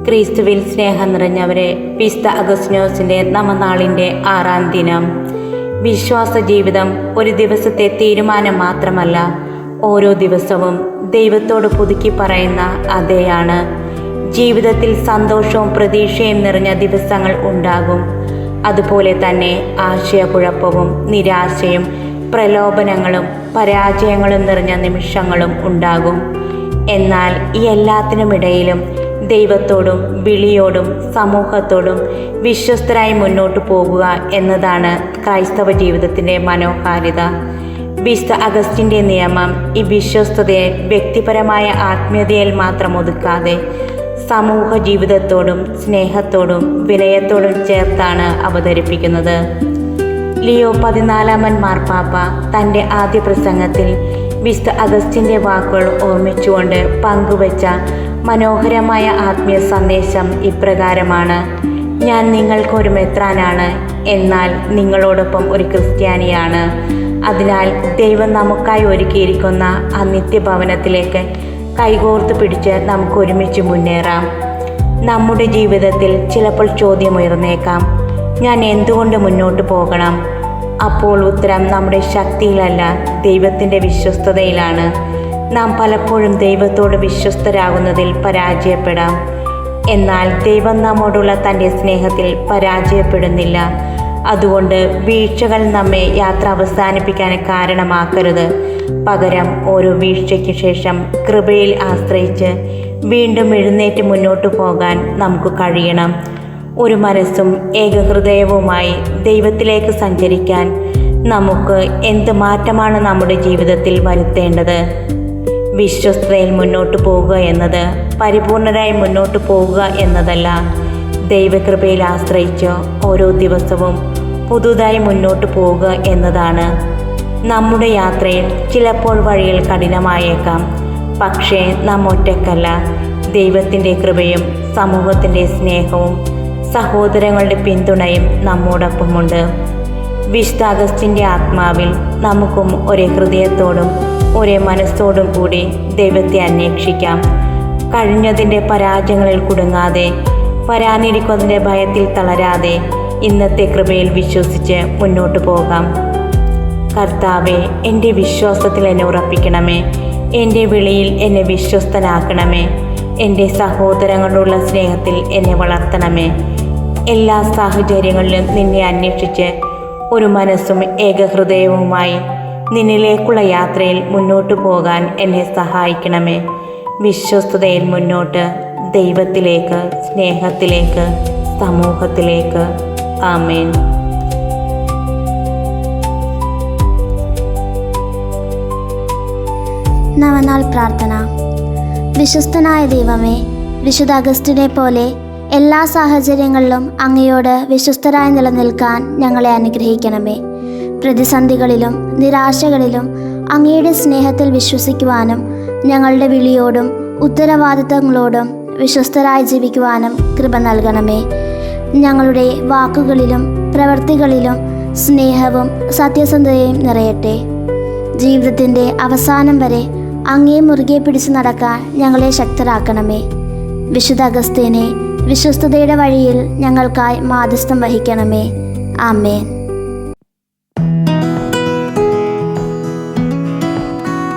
ക്രിസ്തുവിൽ സ്നേഹം നിറഞ്ഞവരെ, വിശുദ്ധ അഗസ്റ്റിനോസിൻ്റെ നവനാളിൻ്റെ 6-ാം ദിനം. വിശ്വാസ ജീവിതം ഒരു ദിവസത്തെ തീരുമാനം മാത്രമല്ല, ഓരോ ദിവസവും ദൈവത്തോട് പുതുക്കി പറയുന്ന അതേയാണ്. ജീവിതത്തിൽ സന്തോഷവും പ്രതീക്ഷയും നിറഞ്ഞ ദിവസങ്ങൾ ഉണ്ടാകും. അതുപോലെ തന്നെ ആശയക്കുഴപ്പവും നിരാശയും പ്രലോഭനങ്ങളും പരാജയങ്ങളും നിറഞ്ഞ നിമിഷങ്ങളും ഉണ്ടാകും. എന്നാൽ ഈ എല്ലാത്തിനുമിടയിലും ദൈവത്തോടും വിളിയോടും സമൂഹത്തോടും വിശ്വസ്തരായി മുന്നോട്ട് പോകുക എന്നതാണ് ക്രൈസ്തവ ജീവിതത്തിൻ്റെ മനോഹാരിത. വിശുദ്ധ അഗസ്റ്റിൻ്റെ നിയമം ഈ വിശ്വസ്തതയെ വ്യക്തിപരമായ ആത്മീയതയിൽ മാത്രം ഒതുക്കാതെ സമൂഹ ജീവിതത്തോടും സ്നേഹത്തോടും വിനയത്തോടും ചേർത്താണ് അവതരിപ്പിക്കുന്നത്. ലിയോ 14 മാർപ്പാപ്പ തൻ്റെ ആദ്യ പ്രസംഗത്തിൽ വിശുദ്ധ അഗസ്റ്റിൻ്റെ വാക്കുകൾ ഓർമ്മിച്ചുകൊണ്ട് പങ്കുവച്ച മനോഹരമായ ആത്മീയ സന്ദേശം ഇപ്രകാരമാണ്: ഞാൻ നിങ്ങൾക്കൊരു മെത്രാനാണ്, എന്നാൽ നിങ്ങളോടൊപ്പം ഒരു ക്രിസ്ത്യാനിയാണ്. അതിനാൽ ദൈവം നമുക്കായി ഒരുക്കിയിരിക്കുന്ന ആ നിത്യഭവനത്തിലേക്ക് കൈകോർത്ത് പിടിച്ച് നമുക്ക് ഒരുമിച്ച് മുന്നേറാം. നമ്മുടെ ജീവിതത്തിൽ ചിലപ്പോൾ ചോദ്യമുയർന്നേക്കാം, ഞാൻ എന്തുകൊണ്ട് മുന്നോട്ട് പോകണം? അപ്പോൾ ഉത്തരം നമ്മുടെ ശക്തിയിലല്ല, ദൈവത്തിൻ്റെ വിശ്വസ്തതയിലാണ്. നാം പലപ്പോഴും ദൈവത്തോട് വിശ്വസ്തരാകുന്നതിൽ പരാജയപ്പെടാം. എന്നാൽ ദൈവം നമ്മോടുള്ള തൻ്റെ സ്നേഹത്തിൽ പരാജയപ്പെടുന്നില്ല. അതുകൊണ്ട് വീഴ്ചകൾ നമ്മെ യാത്ര അവസാനിപ്പിക്കാൻ കാരണമാക്കരുത്. പകരം ഓരോ വീഴ്ചയ്ക്ക് ശേഷം കൃപയിൽ ആശ്രയിച്ച് വീണ്ടും എഴുന്നേറ്റ് മുന്നോട്ട് പോകാൻ നമുക്ക് കഴിയണം. ഒരു മനസ്സും ഏകഹൃദയവുമായി ദൈവത്തിലേക്ക് സഞ്ചരിക്കാൻ നമുക്ക് എന്ത് മാറ്റമാണ് നമ്മുടെ ജീവിതത്തിൽ വരുത്തേണ്ടത്? വിശ്വസ്തതയിൽ മുന്നോട്ട് പോകുക എന്നത് പരിപൂർണരായി മുന്നോട്ട് പോകുക എന്നതല്ല, ദൈവകൃപയിൽ ആശ്രയിച്ച് ഓരോ ദിവസവും പുതുതായി മുന്നോട്ട് പോവുക എന്നതാണ്. നമ്മുടെ യാത്രയിൽ ചിലപ്പോൾ വഴികൾ കഠിനമായേക്കാം, പക്ഷേ നാം ഒറ്റയ്ക്കല്ല. ദൈവത്തിൻ്റെ കൃപയും സമൂഹത്തിൻ്റെ സ്നേഹവും സഹോദരങ്ങളുടെ പിന്തുണയും നമ്മോടൊപ്പമുണ്ട്. വിശുദ്ധ അഗസ്റ്റിൻ്റെ ആത്മാവിൽ നമുക്കും ഒരേ ഹൃദയത്തോടും ഒരേ മനസ്സോടും കൂടി ദൈവത്തെ അന്വേഷിക്കാം. കഴിഞ്ഞതിൻ്റെ പരാജയങ്ങളിൽ കുടുങ്ങാതെ, വരാനിരിക്കുന്നതിൻ്റെ ഭയത്തിൽ തളരാതെ ഇന്നത്തെ കൃപയിൽ വിശ്വസിച്ച് മുന്നോട്ട് പോകാം. കർത്താവേ, എൻ്റെ വിശ്വാസത്തിൽ എന്നെ ഉറപ്പിക്കണമേ. എൻ്റെ വിളിയിൽ എന്നെ വിശ്വസ്തനാക്കണമേ. എൻ്റെ സഹോദരങ്ങളോടുള്ള സ്നേഹത്തിൽ എന്നെ വളർത്തണമേ. എല്ലാ സാഹചര്യങ്ങളിലും നിന്നെ അന്വേഷിച്ച് ഒരു മനസ്സും ഏകഹൃദയവുമായി നിന്നിലേക്കുള്ള യാത്രയിൽ മുന്നോട്ടു പോകാൻ എന്നെ സഹായിക്കണമേ. വിശ്വസ്തതയിൽ മുന്നോട്ട്, ദൈവത്തിലേക്ക്, സ്നേഹത്തിലേക്ക്, സമൂഹത്തിലേക്ക്. ആമേൻ. നവനാൾ പ്രാർത്ഥന. വിശ്വസ്തനായ ദൈവമേ, വിശുദ്ധ അഗസ്റ്റിനെ പോലെ എല്ലാ സാഹചര്യങ്ങളിലും അങ്ങയോട് വിശ്വസ്തരായി നിലനിൽക്കാൻ ഞങ്ങളെ അനുഗ്രഹിക്കണമേ. പ്രതിസന്ധികളിലും നിരാശകളിലും അങ്ങയുടെ സ്നേഹത്തിൽ വിശ്വസിക്കുവാനും ഞങ്ങളുടെ വിളിയോടും ഉത്തരവാദിത്തങ്ങളോടും വിശ്വസ്തരായി ജീവിക്കുവാനും കൃപ നൽകണമേ. ഞങ്ങളുടെ വാക്കുകളിലും പ്രവൃത്തികളിലും സ്നേഹവും സത്യസന്ധതയും നിറയട്ടെ. ജീവിതത്തിൻ്റെ അവസാനം വരെ അങ്ങയെ മുറുകെ പിടിച്ചു നടക്കാൻ ഞങ്ങളെ ശക്തരാക്കണമേ. വിശുദ്ധ അഗസ്ത്യനെ വിശ്വസ്തതയുടെ വഴിയിൽ ഞങ്ങൾക്കായി മാധ്യസ്ഥം വഹിക്കണമേ. ആമേൻ.